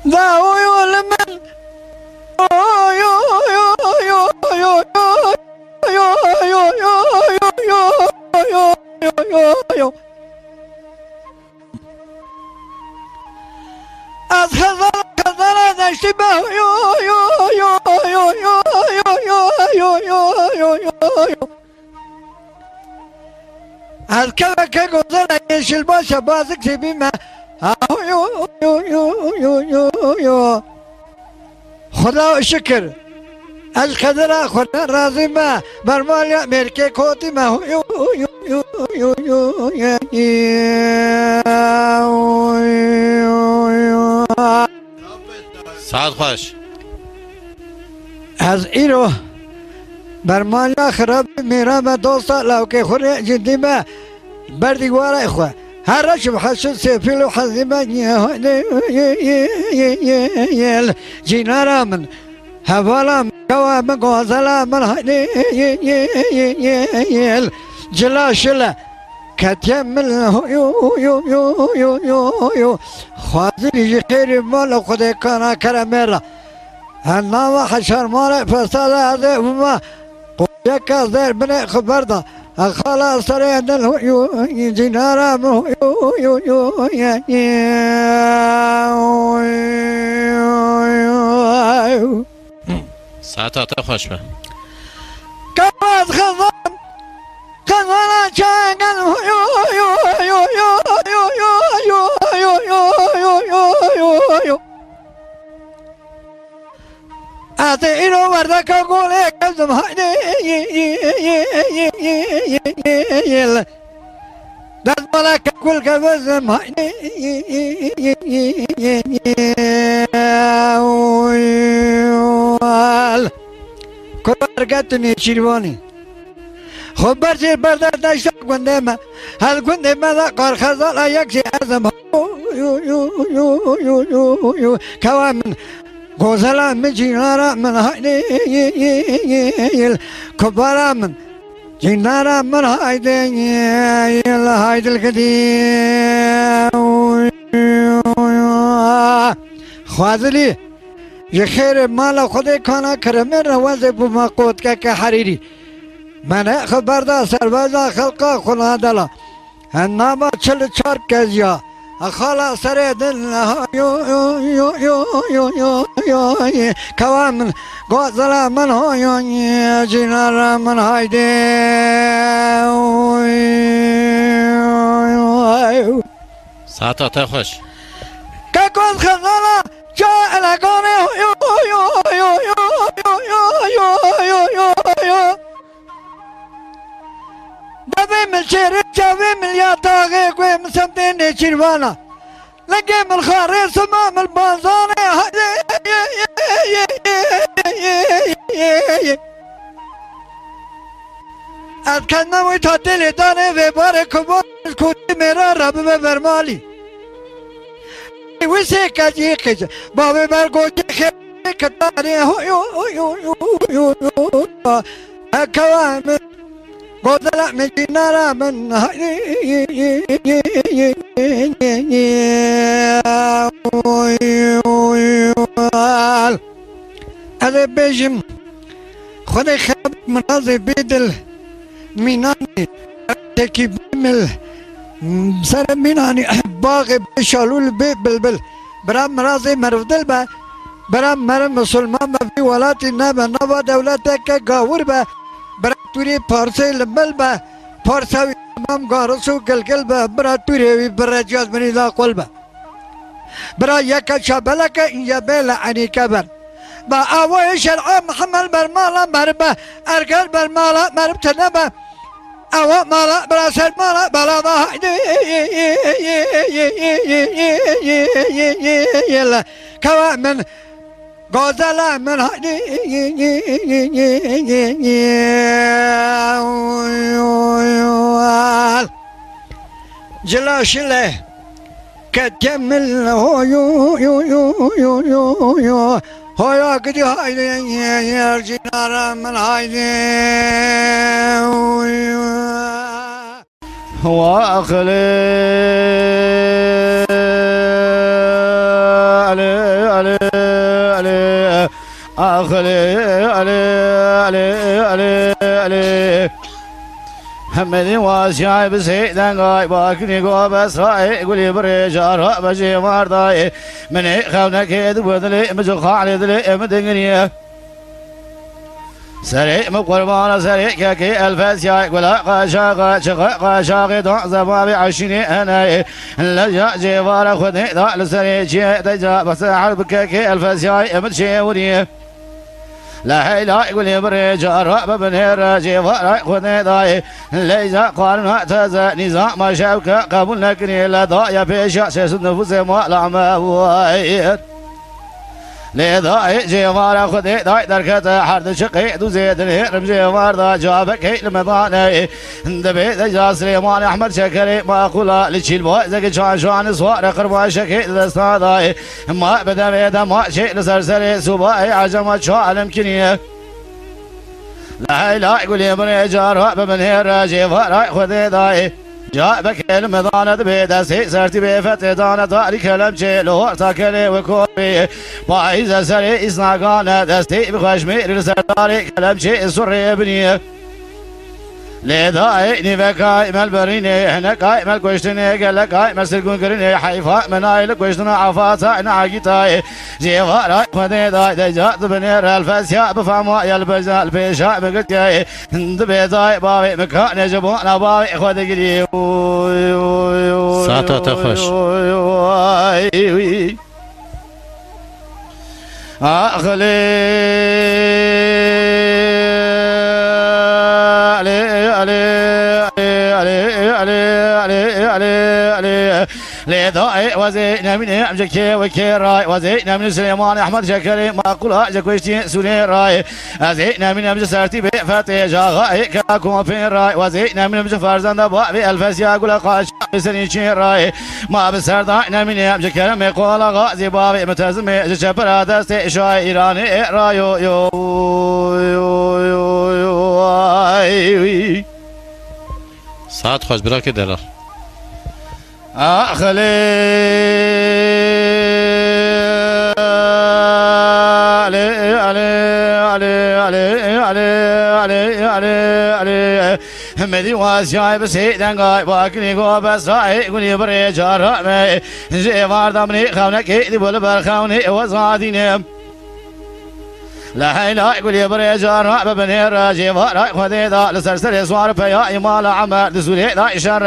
ضاوي لمن أتخذر كذر اشتباه هالكذا كجوزنا ايش الباشا بازك سبيما خدا شكر القدر خدا راضي ما برمال امریکا کوتی ما ساعت خوش از ایرو برمال خراب میرا ما دوستا لو که خوره جدی ما بردیواره خواه هر رشب حسن سفيل وحزبا جينارا من هفالا من كواب غزلا من جلا شلا كتيم من خوازي خير مال خد كان كرمرا هنما حشر مال فساد هذا وما قويك زير بن خبردا خلاص سرينا جنارا ساعت خوش به كواز خزان خزان شاغل أتينو وردك أقولك كذب هاي دز ملاك كل كذب هاي كل رجعتني شيرواني خبر شير برداشت نشتا قندما هل قندما ذا قار خزال يكشي أزم كوامن غزلا من جنارا من هايدي كبارا من جنارا من هايدي هايدي القديم خوازلي يخير مالا خودي كانا كرمين روازي بما قوت كحريري من خبر دا سربازا خلقا خلا دلا هنما چل چار كزيا خلا سر دل كوامن غزلا من هاي جنارا من هايدي ساعت خوش كاكوز خزالا جاء لقاني دبي من شير جابي من يا طاغي كوي مسمتيني شيروانا لقي من خاري سمام البازاني أتكلم ويتهدلي داني في بارك كوتي ميرا رب ببرمالي ويسيك أجيكج بابي برقوتي خير كتاري كوامن غزلا من جنارا من هذا بيجم خذي خاب مناظر بيدل ميناني تكي بمل سر ميناني باغي بشالول بي بلبل برام مرازي مرفدل با برام مرم مسلمان با في ولاتي نبا نبا دولتك غاور با براتوري پارسي لمبل با پارساوي تمام غارسو گلگل با براتوري براجاز مني لا قلبا برا يكا شابلك إن بلا عني كبر با أوي شرع محمل برمالا مربا أرقل برمالا مرب تنبا أو مالا برا سر مالا بلا ضا يلا كوا من غزلا من جلا شله كتمل هو يا قدي هايدي يرجينا من هايدي هو أخلي علي علي علي أخلي علي علي علي علي همدي واسعي بسيدان قاي باكني قو بس راي قولي بريجار بجي وارداي مني خونك يدبدلي مجوخ علي دلي مدنيا سريع مقربان سريع كاكي الفاسياي ولا قاشاق قاشاق دون زبابي عشيني انا لجا جيوار خدني ذا لسريع جي تجا بس حرب كاكي الفاسياي مدشي وريه لا هي لا يقول لي بريجار ببنير جيوار خدني ذاي ليزا قانون تزا نظام ما شاوك قبول لكني لا ضايا بيشا سيسد نفوس ما لعما وايد لذا جيوار خدي داي دركته حرد شقي دوزيد الهرم جيوار ذا جابك هي المضاني دبي دجا سليمان احمد شكري ما اقول لتشيل بو زك شان صوار قربا شكي الاستاذ ما بدا بدا ما شيء لسرسري سباي عجم شعلم كنيه لا لا يقول يا بني جار بمن هير جيوار خدي داي جاء بكل مضانة بدسي سرتي بفتدانة تاريخ لمشي لور تاكلي وكوري بايزة سري إسناقانة دستي بخشمير السرداري كلمشي سوري بنيه لذا نيفكاي مالبريني هنا كاي مال كوشتني قال كاي مسرقون كرني حيفا منايل كوشتنا عفاتا نعاقيتاي جيفا راي خدي داي دجات بنير الفاسيا بفاما يلبجا البيشا بقتاي دبيتاي بابي مكان جبونا بابي خدي قلي ساعتها تخش أخلي لذا وزينا من امجكي وكيراي وزينا من سليمان احمد شكري ما قولها جكوشتي سوني راي وزينا من امج سرتي بفتي جاغاي كاكو في راي وزينا من امج فرزند بابي الفاسيا قول قاش سنيشي راي ما بسردنا من امج كلام قول غازي بابي متزم جبر دست شاي ايراني رايو يو ساعت خوش برا که دلار أخلي علي همدي واسعي بسيدان قاي باكني قو بس راي قولي بريجار مي جيوار دمني خونك يدي بول برخوني وزاديني لا هي لا يقول يا بريجار ببنير جيوار خدي ذا لسرسر سوار فيا مال عمر دسولي لا شر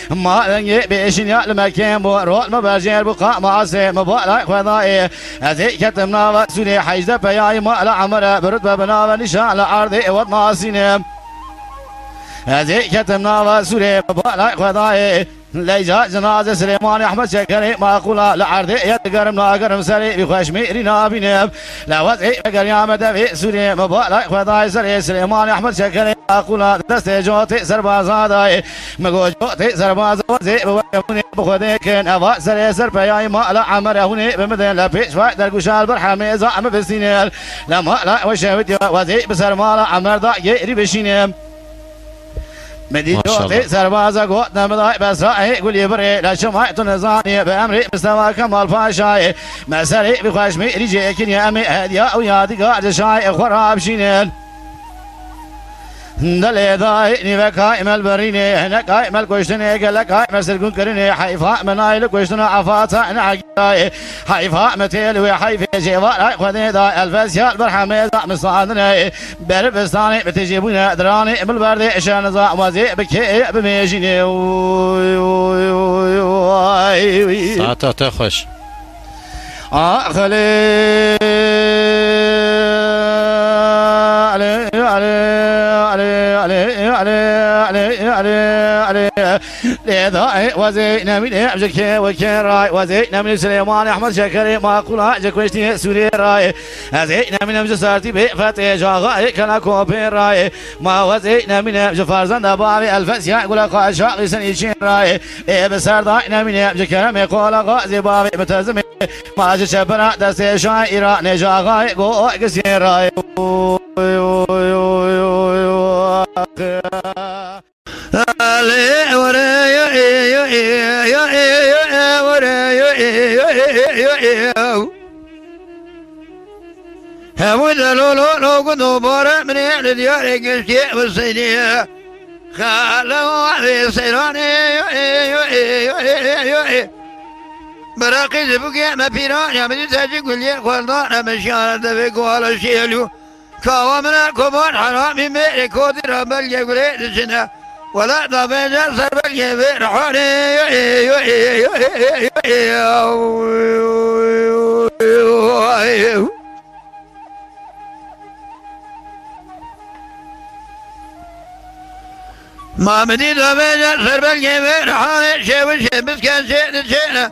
ما لنجي بيشن يا المكان بو رول مباجير بقاء معسي مبالا خداي هذي كتمنا وسولي حيز فيا مال عمر برتبه بنا نشان عرضي وطناسين هذي كتمنا وسولي مبالا خداي ليجا جنازة سليمان أحمد شكري ما قولا لعرض يتقرم ناقرم سري بخشميري نابينب لوزعي قريام دفي سوري مبالا خداي سري سليمان أحمد شكري ما قولا دستي جوتي سربازا داي مقو جوتي سربازا وزي بوكموني بخدي كن أفا سري سربياي ما لا عمر هوني بمدين لبيش فاي درقوشال برحمي زعم بسينيل لما لا وشاوتي وزي بسرمالا عمر دا يري بشينيب مدينتي سربازا قوت نمضاي بس راي قول يبري لا شمعت نزاني بأمري مستوى كمال فاشاي مسري بخشمي رجيكن يا أمي هديا أو يادي قاعد شاي خراب شينين دلي ذاي نيفكاي مالبريني هنا كاي مال كوشتني قال كاي مسرقون كرني حيفا منايل كوشتنا عفاتا نعقاي حيفا متيل وحيفا جيوار خذي ذا الفاسيا برحمي ذا مصادني بربستاني بتجيبونا دراني بالبرد شان ذا وزي بكي بميجيني ساعتها تخش أخلي لذا وزينا من امجكي وكيراي وزينا من سليمان احمد شكري ما قولا جكوشتي سوري راي وزينا من امج سارتي بفتي جاغاي كلاكو بيراي ما وزينا من امج فرزند بابي الفاسيا يقول قاشاق سنيشين راي بسرداينا من امج كلام يقول غازي بابي متزمي ما جبرا دستي شايرا نجاغاي قو قسين راي همود لو كنتو بارا من الديار قشتي والسيدية خالو في سيراني براقي زبقيا ما بيران يا من تاجي قولي قلنا مشيانا دفق ولا شيلو كوامنا كمان حرامي ميري كودي ربل يقولي دسنا ولا ضبينا سربل يبير حالي ما مدي ضبينا سربل يبير حالي شيء بس كان شيء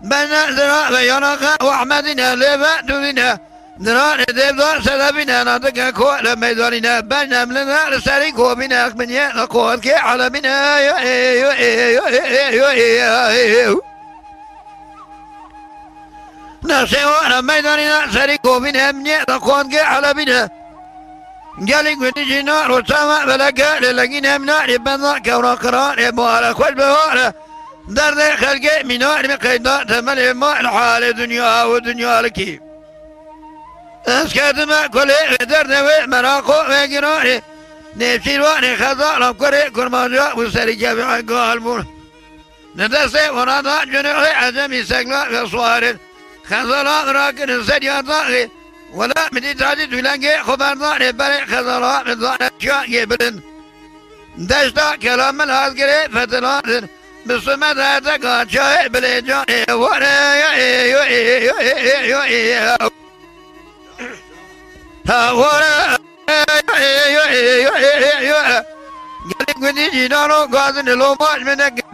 بنا ذراع بيانك وأحمدنا لبعد بنا ذراع دبدار سلبنا نطق كوال ميداننا بنا ملنا رسالي كوبنا أكمنيا نقول كي على بنا نسيوانا ميداننا سالي كوبنا منيا نقول كي على بنا قالك بدي نار وسما بلا قال لقينا منار بنا كورا قرار بوارا كل بوارا درد خلقي منار مقيدات تملي ما الحال دنيا ودنيا لكي اسكت ما كل درد ومراقو وقراري نفسي الواني خزارم كري كرمان جاء وسري جابع قلبون ندسي ونادا جنوحي عزمي سقلا وصوارد خزارات راكن السريا ضاغي ولا مدي تاجد ولنقي خبر ضاري بري خزارات من ضاري شاقي بلن دشتا كلام الهازقري فتلات بسمت هذا قد شاء بلجاني وانا قالك ودي جينانو قاضن لو ماش منك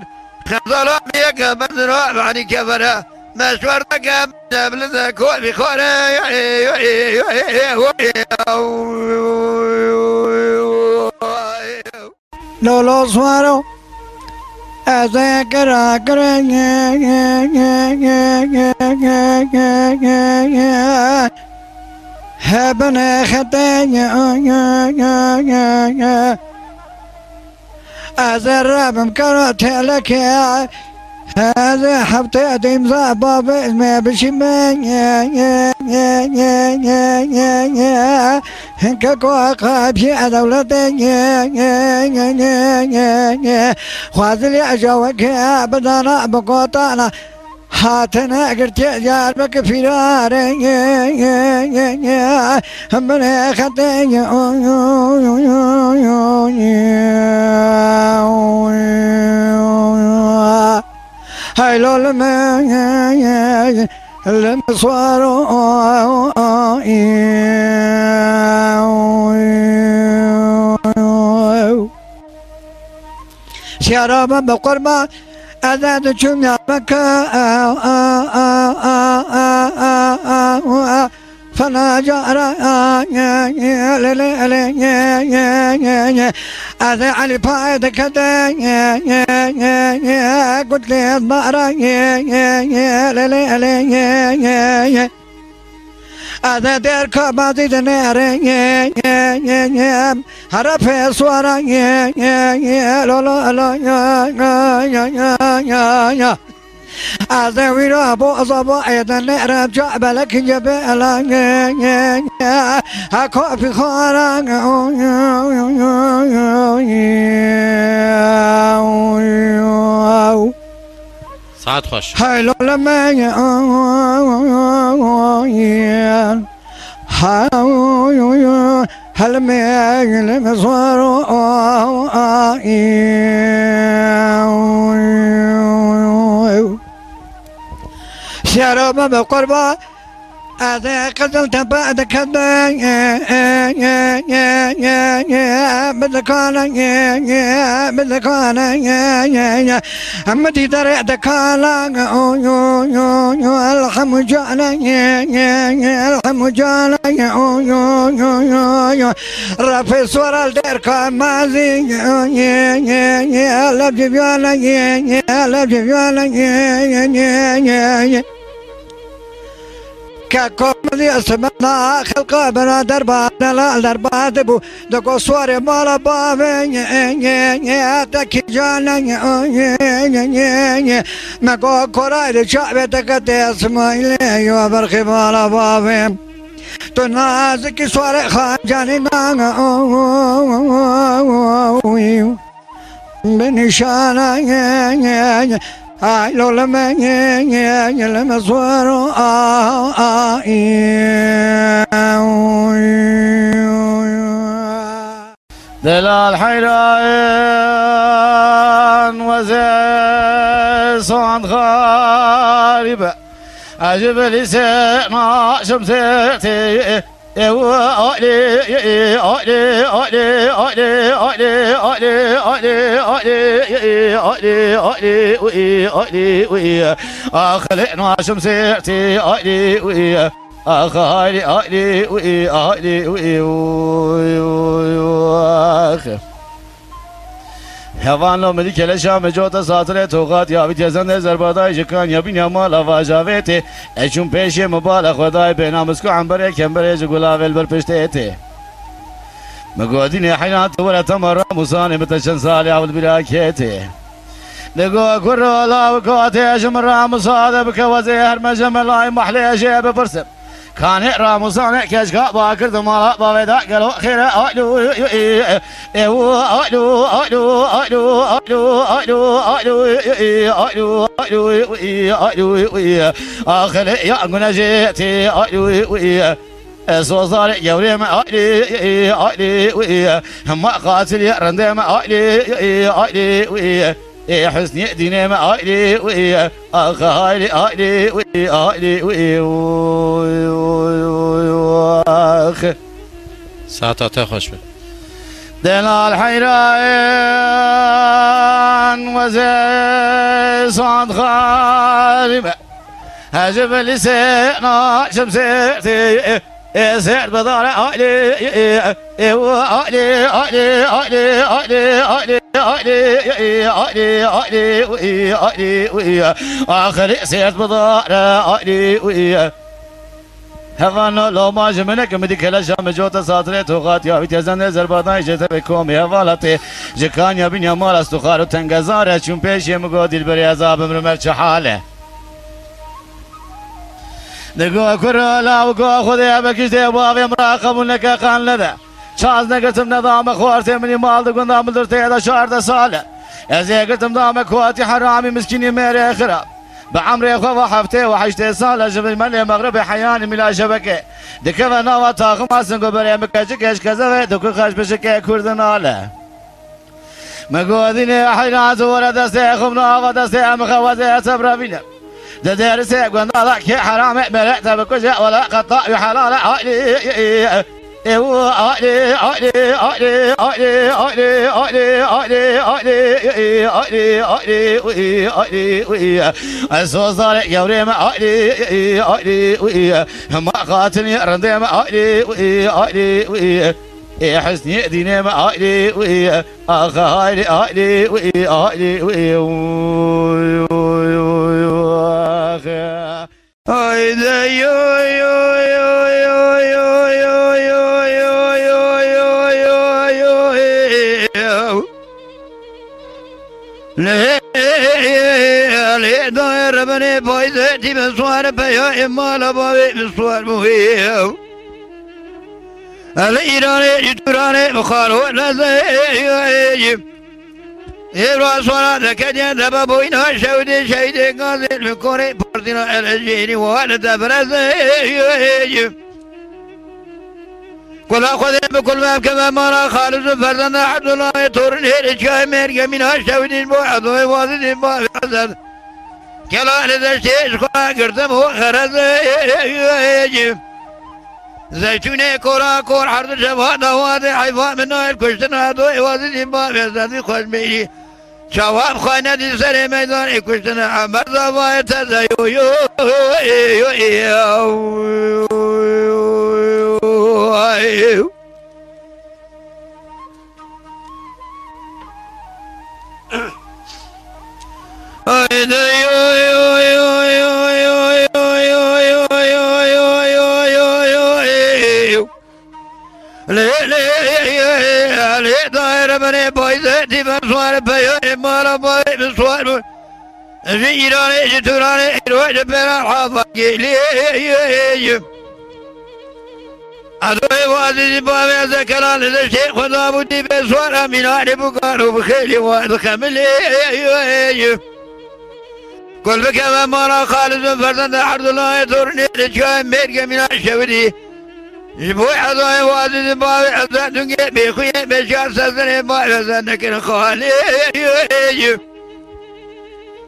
خزالات ميك بندرا بعني كبرا مشورتك قبل ذاكو بخورا لولو سوارو أذكر هبنا خطايا أزرب مكرت لك هذا حبطة دمزة بابا ما بشمان كاكو قابشي دولتين خوازلي أجوك بدانا بقوطانا هاتنا قرت جاربك فرار من خطين هاي لولما المصوار شرابا بقربا أذاد جمع مكة فلا جارا أذا علي فايد كذا قلت لي الضارة أذا ديرك بعد دنير هرب صورة لا أذا ويرا بوظبا أيضا نعرف جعبلك جبالا أكو في خارا ساعت خوش هاي لما هل ما المصور شرب بقربة أذا قتلت بعد كذا بدكانا أمتي درع دكالا الحم جانا الحم جانا رفع صور الدرك مازي لبجبيانا لبجبيانا كاكومدي اسمنا خلقا بنادر بعدنا دربات بو دكو صور مالا بابين تكي جانا مكو كوراي شعبتك تسمعي يا برخي مالا بابين تو نازکی سوار خانجانی نانا بنشانه آی لولمه لما سوارو دلال حيران وزي صوان غاربة عجب لسانا شمسيتي خلقنا شمسيتي أخالي أخلي وي أخلي وي هوان لو مدی کل شام جوتا ساتره توقات یا بیت زنده زربادای جکان یا بین مال واجاوته اشون پیش مبال خدای بینامس کو عنبر کمبر جگولاول بر پشته مگودین حیات ولا تمر مصان متشن صالح عبد براكته لقوا كرو لا وقوتي جمر مصاد بك وزير مجمل محلي جيب برسم كان راموسان كشكا باكر دمالا بابدا قالوا خير أولو أولو أولو أولو أولو أولو أولو أولو آخر يا قنا جيتي أولو صوصار يوريم أولي هم قاتل يرندم أولي حسني ديني ما أولي أخالي أولي ساعتها خوش به دلال حيران وزي صاد خالبة هجب لسانا شمسيتي سير بدار أولي أولي أولي أولي أولي آخر سير بدار أولي هفانو لو ما جمنك مدي كلا شام جوتا ساتره توقات يا بيت زنده زربادان جت بكم يا والته جكان يا بن يا مال استخار تنگزار چون پیش مگودیل بر عذاب مرمر چه حاله نگو کرلا و گو خدا بکش ده باغ مراقب لك قان لده چاز نگتم نظام خورت منی مال دگون دام درته دا 14 ساله از گتم دام کواتي حرامي مسكيني ميري خراب بعمري خو حفته وحشته سال جبل ملي مغرب حياني ملا شبكه دكفا نوا تاخم اسن قبل مكاجكش كذا دك خاش بشكه كردناله مقودين حينات ولد سيخمنا ودسي مخوزه صبر بينا ده درس قلنا لك حرام ملأت بكجا ولا قطع حلال علي الصوصار يوريم ما قاتل يرندم حسني ديني ما أخالي ليه داير بني بايزتي مسوار بيا إمالا بابي مسوار مهيو الإيراني جتوراني مخالو لزيجي إبرا صورا ذكريا دبابوين شودي شهيدي قاضي المكوري بردنا الأجيني والد برزيجي كل أخذ بكل ما كما مرا خالد فردنا عبد الله تورن هيرج كامير يمين هاشودي البوعد ويوازد البوعد كلا لذشتيش قرا قردم هو خرزيجي زيتوني كورا كور حرد شبه دوادي حيفاء من نايل كشتنا دو يوازد البوعد يزدي خوش بيجي شواب خانة دي سري ميدان كشتنا عمر زبايا تزيو يو داير بني بايزتي مسوار بيا إمالا باي مسوار زيراني جتوراني روح بلا حافظ ليه عدوي وعزيزي بابي ذكران للشيخ خذا بودي بسوار من عارف وقالوا بخيلي وادخملي كل بكما مرا خالد فرزند عرض الله يثورني رجاء ميرقى من الشودي جبوي عدوي وعزيزي بابي عزيزي بيخوي بشار سزني بابي زنكر خالي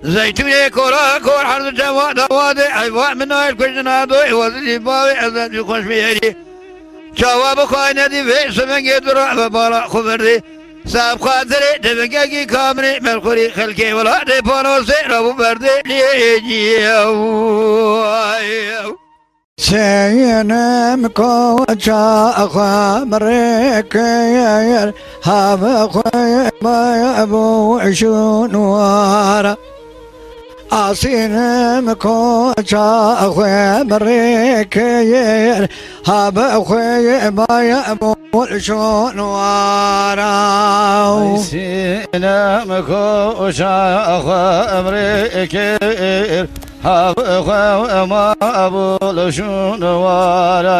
زيتوني كورا كور حرد جوا دوادي عيواء من نايل كشنا دوي وعزيزي بابي عزيزي خوش بيهدي جواب خواهی ندی وی سمنگی درا و بالا خبردی سب خاطری دمگی کامری ملخوری خلقی ولادی پانوسی رابو بردی لیجیو سینم کوچا خبرکیر هم خوی بایبو شنوارا آسینم کوچا خوی برکیر هم خوی بایبو شنوارا آسینم کوچا خوی برکیر هم خوی بایبو شنوارا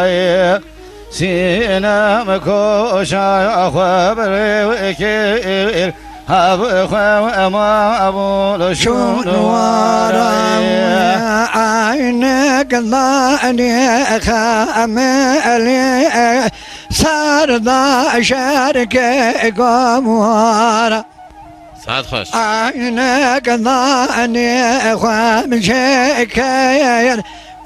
سینم کوچا خوی برکیر هب خواه ما أبو شنوارا عينك ضاني خاملي سردا شارك قموارا ساعت خوش عينك ضاني خامشكير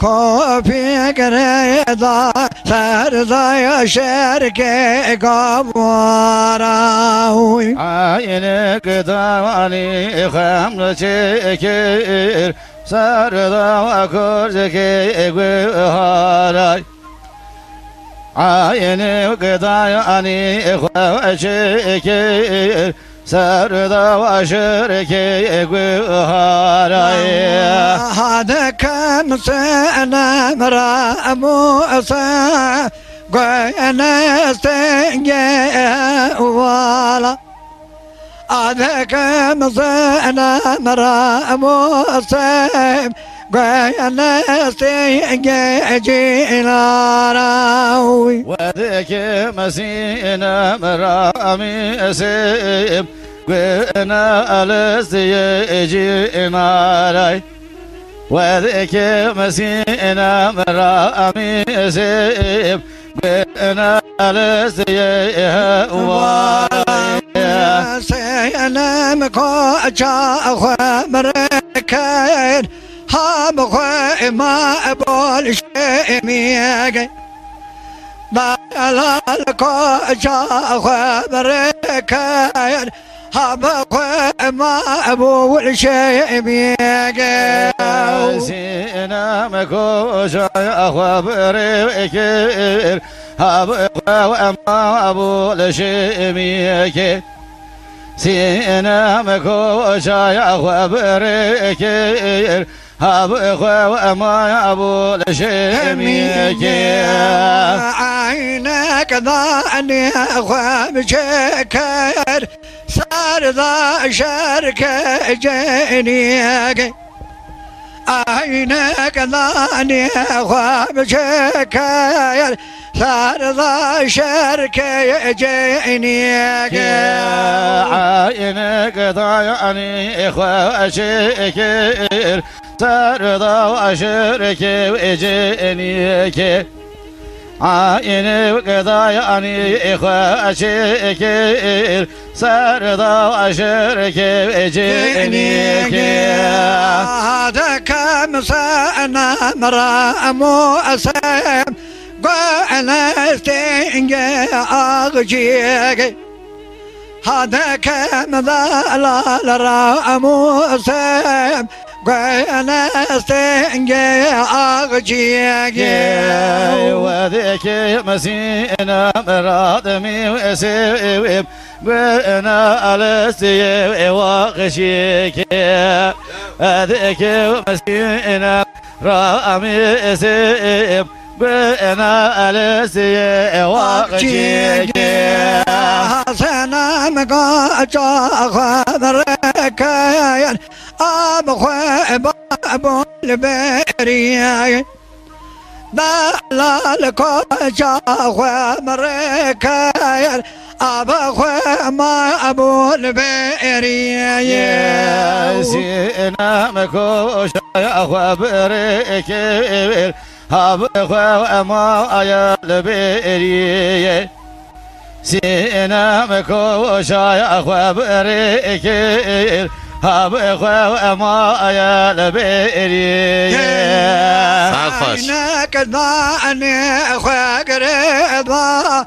كوفي قريضا سردا شارك قموارا عينك ضاني خامشكير سردا وكرزك قهاراي عينك ضاني خامشكير سردا وشركي قهاراي هذا كم سنة مرا موسى قينا استنجا ولا هذا كم سنة مرا موسى قينا استنجا جيلاراوي وذيك مسينا مرامي سيب قينا ألسي جينا راي وذيك مسينا مرامي سيب قينا ألسي واراي سينا مكوشا خبركين هم خوي ما أبول شيء ميجي بالكوشا خبركين هم خوي ما أبول شيء ميجي سينا مكوشا خبركين هم خوي ما أبول شيء ميجي سينا مكوشا خبركين هب خو ما ابو لشميك عينك ضاني خو بشكر صار ذا شرك جينيك عينك ضاني خو بشكر صار ذا شرك جينيك عينك ضاني خو شكر ترضى وأشرك وإجينيك عيني وقضاياني إخوة شكر سرضى وأشرك وإجينيك هذا كم سنة مرا موسم قوانا استنجي أغجيك هذا كم ضلال را موسم قوانا استنجي أغجيك وذيك مسينا مرادمي وسيب قوانا ألسي وغشيك وذيك مسينا رامي سيب قوانا ألسي وغشيك حسنا مقاجا خبركين أبو بابو البريين لا لكوجا ومركاير أبو ما أبو البيري سينا مكوشا وبركاير أبو ما يا البيري سينا مكوشا وبركاير أبو ما يا البيري عينك ضعني أخوك رضا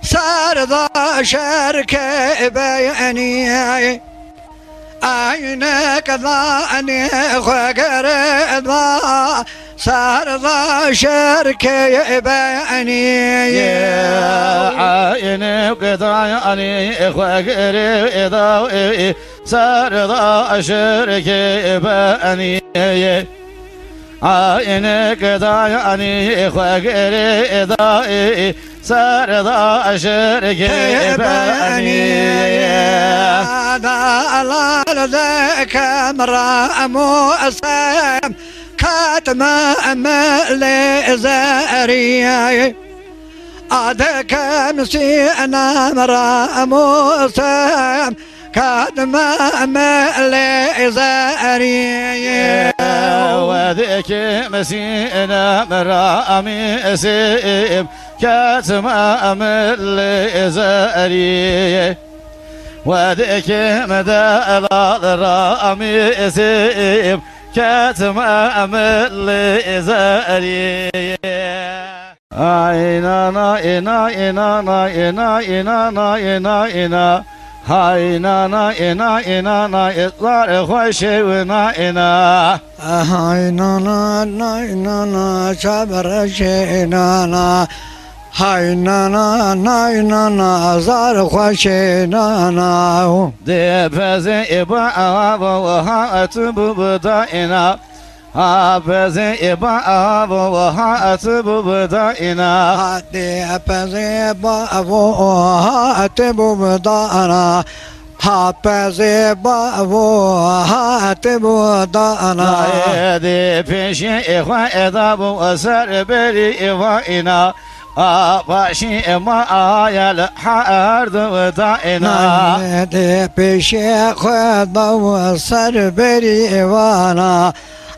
صار ضا شركة بيعني عينك ضعني أخوك رضا صار ضا شركة بيعني عينك ضعني أخوك رضا صار ضا شركة بيعني عينك ضايعني فقر ضائي صار ضا شرك باني الله ذاك مرا مؤسم كاتم أمل زاري أذاك مسينا مرا مؤسم كاتم أمل زاري وذيك مسينا مرامي سيب كاتم أمل زاري وذيك مدى الرامي سيب كاتم أمل زاري إنا إنا إنا إنا إنا إنا إنا هاي نانا إنا إنا نا إطلع خوشي ونا إنا هاي نانا نانا شبر شي نانا هاي نانا نانا زار خوشي نانا دي فزي إبا وها أتبو بدائنا هابزي إبا وها أتبو بدائنا دي فزي إبا وها أتبو بدائنا هابزي إبا وها أتبو بدائنا دي فيشي إخوة إضابو أسر بري إخوائنا باشي ما آيال حارد ودائنا دي بشي خذ وصر بري وانا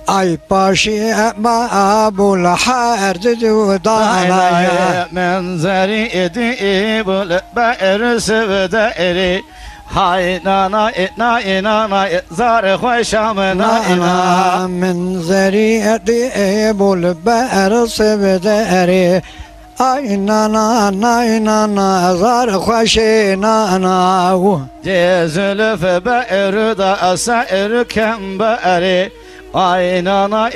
اي باشي ما ابو الحارد ودائنا من زري ديب البئر سودائري هاي نانا إنا إنا زار خوشامنا إنا من زري ديب البئر سودائري اي نانا نانا زار خوشي نانا جزلف بئر دا سائر كم بئري اي نانا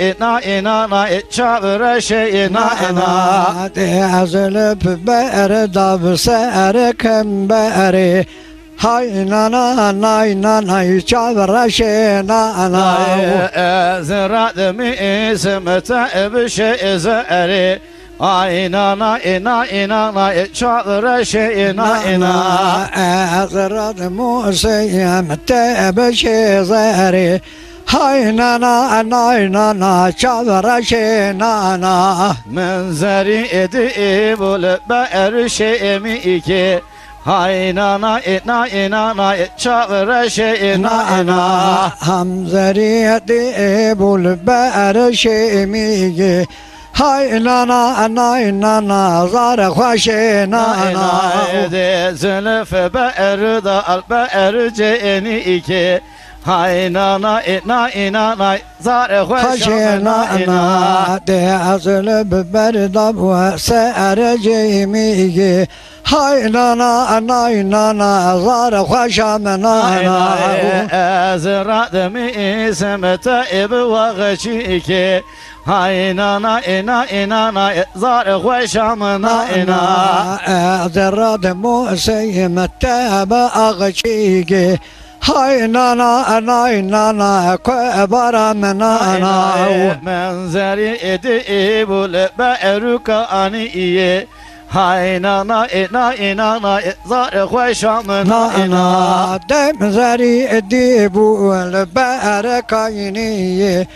إنا شابر شي نانا جزلف بئر دا سائر كم بئري هاي نانا شابر شي نانا زراد ميسم تائب شي زائري اي نانا إنا شابر شي نانا أزرد موسى متى شي زاري هاي نانا شابر شي نانا من زري ديب البئر شي ميكي هاي نانا إنا شابر شي نانا هم زري ديب البئر شي ميكي هاي نانا زار خوشي نانا دي زلف بئر دا البئر جينيكي هاي نانا إنا زار خوشي نانا دي زلف برد وسائر جيميكي هاي نانا زار خوشي نانا زراد ميسم تائب وغشيكي هاي نانا إنا زار خوشامنا إنا زراد موسى متاب أغشيكي هاي نانا كبر منانا من زري ديب البئر كأنية هاي نانا إنا زار خوشامنا إنا دم زري ديب البئر كأنية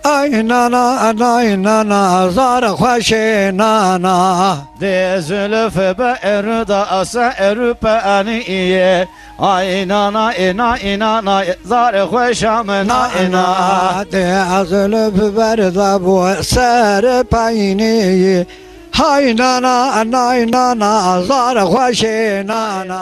Ay nana nay nana zar khoşe nana De zülfü be erda asa erpaniye ay nana ina ina zar hoşam na ina de azlı berda bu ser payni hay nana nay nana zar khoşe nana